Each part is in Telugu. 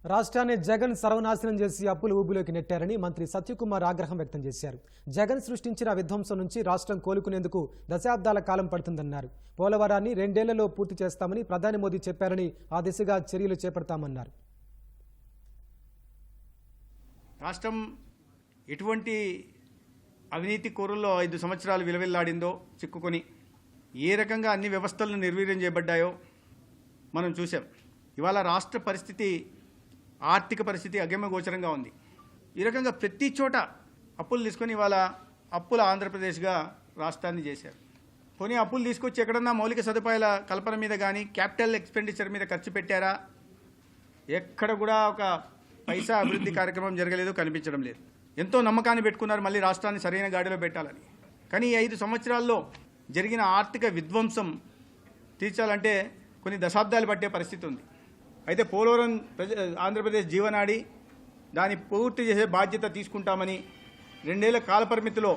రాష్ట్రాన్ని జగన్ సర్వనాశనం చేసి అప్పుల ఊబిలోకి నెట్టారని మంత్రి సత్యకుమార్ ఆగ్రహం వ్యక్తం చేశారు. జగన్ సృష్టించిన విధ్వంసం నుంచి రాష్ట్రం కోలుకునేందుకు దశాబ్దాల కాలం పడుతుందన్నారు. పోలవరాన్ని 2 ఏళ్లలో పూర్తి చేస్తామని ప్రధాని మోదీ చెప్పారని ఆ దిశగా చర్యలు చేపడతామన్నారు. రాష్ట్రం ఎటువంటి అవినీతి కోరుల్లో 5 సంవత్సరాలు విలవిల్లాడిందో చిక్కుకొని ఏ రకంగా అన్ని వ్యవస్థలను నిర్వీర్యం చేయబడ్డాయో మనం చూసాం. ఇవాళ రాష్ట్ర పరిస్థితి, ఆర్థిక పరిస్థితి అగమ్యగోచరంగా ఉంది. ఈ రకంగా ప్రతి చోట అప్పులు తీసుకొని ఇవాళ అప్పుల ఆంధ్రప్రదేశ్గా రాష్ట్రాన్ని చేశారు. పోనీ అప్పులు తీసుకొచ్చి ఎక్కడన్నా మౌలిక సదుపాయాల కల్పన మీద కానీ క్యాపిటల్ ఎక్స్పెండిచర్ మీద ఖర్చు పెట్టారా? ఎక్కడ కూడా ఒక పైసా అభివృద్ధి కార్యక్రమం జరగలేదు, కనిపించడం లేదు. ఎంతో నమ్మకాన్ని పెట్టుకున్నారు మళ్ళీ రాష్ట్రాన్ని సరైన గాడిలో పెట్టాలని. కానీ ఈ 5 సంవత్సరాల్లో జరిగిన ఆర్థిక విధ్వంసం తీర్చాలంటే కొన్ని దశాబ్దాలు పట్టే పరిస్థితి ఉంది. అయితే పోలవరం ఆంధ్రప్రదేశ్ జీవనాడి, దాన్ని పూర్తి చేసే బాధ్యత తీసుకుంటామని 2 ఏళ్ల కాలపరిమితిలో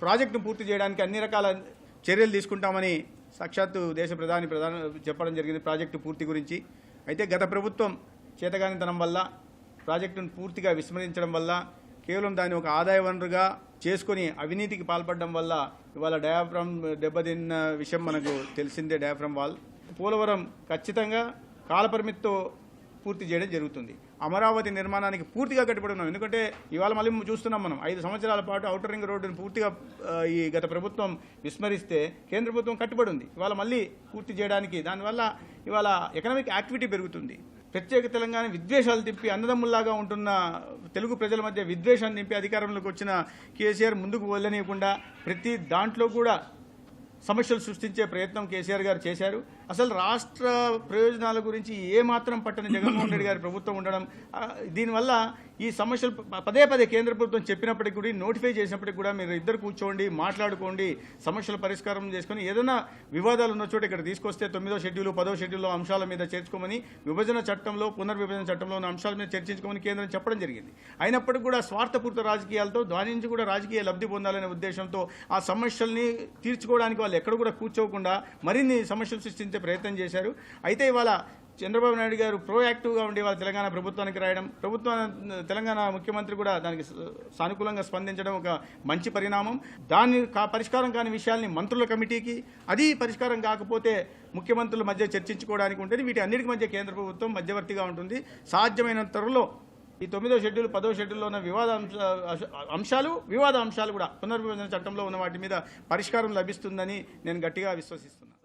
ప్రాజెక్టును పూర్తి చేయడానికి అన్ని రకాల చర్యలు తీసుకుంటామని సాక్షాత్తు దేశ ప్రధాని చెప్పడం జరిగింది ప్రాజెక్టు పూర్తి గురించి. అయితే గత ప్రభుత్వం చేతగానితనం వల్ల ప్రాజెక్టును పూర్తిగా విస్మరించడం వల్ల, కేవలం దాన్ని ఒక ఆదాయ వనరుగా చేసుకొని అవినీతికి పాల్పడడం వల్ల ఇవాళ డయాఫ్రమ్ దెబ్బతిన్న విషయం మనకు తెలిసిందే. డయాఫ్రమ్ వాల్ పోలవరం ఖచ్చితంగా కాలపరిమితితో పూర్తి చేయడం జరుగుతుంది. అమరావతి నిర్మాణానికి పూర్తిగా కట్టుబడి ఉన్నాం. ఎందుకంటే ఇవాళ మళ్ళీ చూస్తున్నాం మనం 5 సంవత్సరాల పాటు ఔటర్ రింగ్ రోడ్డును పూర్తిగా ఈ గత ప్రభుత్వం విస్మరిస్తే కేంద్ర ప్రభుత్వం కట్టుబడి ఉంది ఇవాళ మళ్ళీ పూర్తి చేయడానికి. దానివల్ల ఇవాళ ఎకనామిక్ యాక్టివిటీ పెరుగుతుంది. ప్రత్యేక తెలంగాణ విద్వేషాలు తిప్పి అన్నదమ్ముల్లాగా ఉంటున్న తెలుగు ప్రజల మధ్య విద్వేషాన్ని నింపి అధికారంలోకి వచ్చిన కేసీఆర్ ముందుకు వెళ్ళనీయకుండా ప్రతి దాంట్లో కూడా సమస్యలు సృష్టించే ప్రయత్నం కేసీఆర్ గారు చేశారు. అసలు రాష్ట్ర ప్రయోజనాల గురించి ఏమాత్రం పట్టని జగన్మోహన్ రెడ్డి గారి ప్రభుత్వం ఉండడం, దీనివల్ల ఈ సమస్యలు పదే పదే కేంద్ర ప్రభుత్వం చెప్పినప్పటికీ కూడా, నోటిఫై చేసినప్పటికీ కూడా మీరు ఇద్దరు కూర్చోండి, మాట్లాడుకోండి, సమస్యల పరిష్కారం చేసుకొని ఏదైనా వివాదాలు ఉన్న చోట ఇక్కడ తీసుకొస్తే 9వ షెడ్యూల్ 10వ షెడ్యూల్లో అంశాల మీద చేర్చుకోమని, విభజన చట్టంలో పునర్విభజన చట్టంలో ఉన్న అంశాల మీద చర్చించుకోమని కేంద్రం చెప్పడం జరిగింది. అయినప్పటికీ కూడా స్వార్థపూరిత రాజకీయాలతో దాని నుంచి కూడా రాజకీయ లబ్ధి పొందాలనే ఉద్దేశంతో ఆ సమస్యల్ని తీర్చుకోవడానికి వాళ్ళు ఎక్కడ కూడా కూర్చోకుండా మరిన్ని సమస్యలు సృష్టించే ప్రయత్నం చేశారు. అయితే ఇవాళ చంద్రబాబు నాయుడు గారు ప్రోయాక్టివ్గా ఉండి వాళ్ళ తెలంగాణ ప్రభుత్వానికి రాయడం, తెలంగాణ ముఖ్యమంత్రి కూడా దానికి సానుకూలంగా స్పందించడం ఒక మంచి పరిణామం. దాన్ని పరిష్కారం కాని విషయాల్ని మంత్రుల కమిటీకి, అది పరిష్కారం కాకపోతే ముఖ్యమంత్రుల మధ్య చర్చించుకోవడానికి ఉంటుంది. వీటి అన్నిటికి మధ్య కేంద్ర ప్రభుత్వం మధ్యవర్తిగా ఉంటుంది. సాధ్యమైన త్వరలో ఈ 9వ షెడ్యూల్ 10వ షెడ్యూల్లో ఉన్న వివాద అంశాలు కూడా పునర్విభజన చట్టంలో ఉన్న వాటి మీద పరిష్కారం లభిస్తుందని నేను గట్టిగా విశ్వసిస్తున్నాను.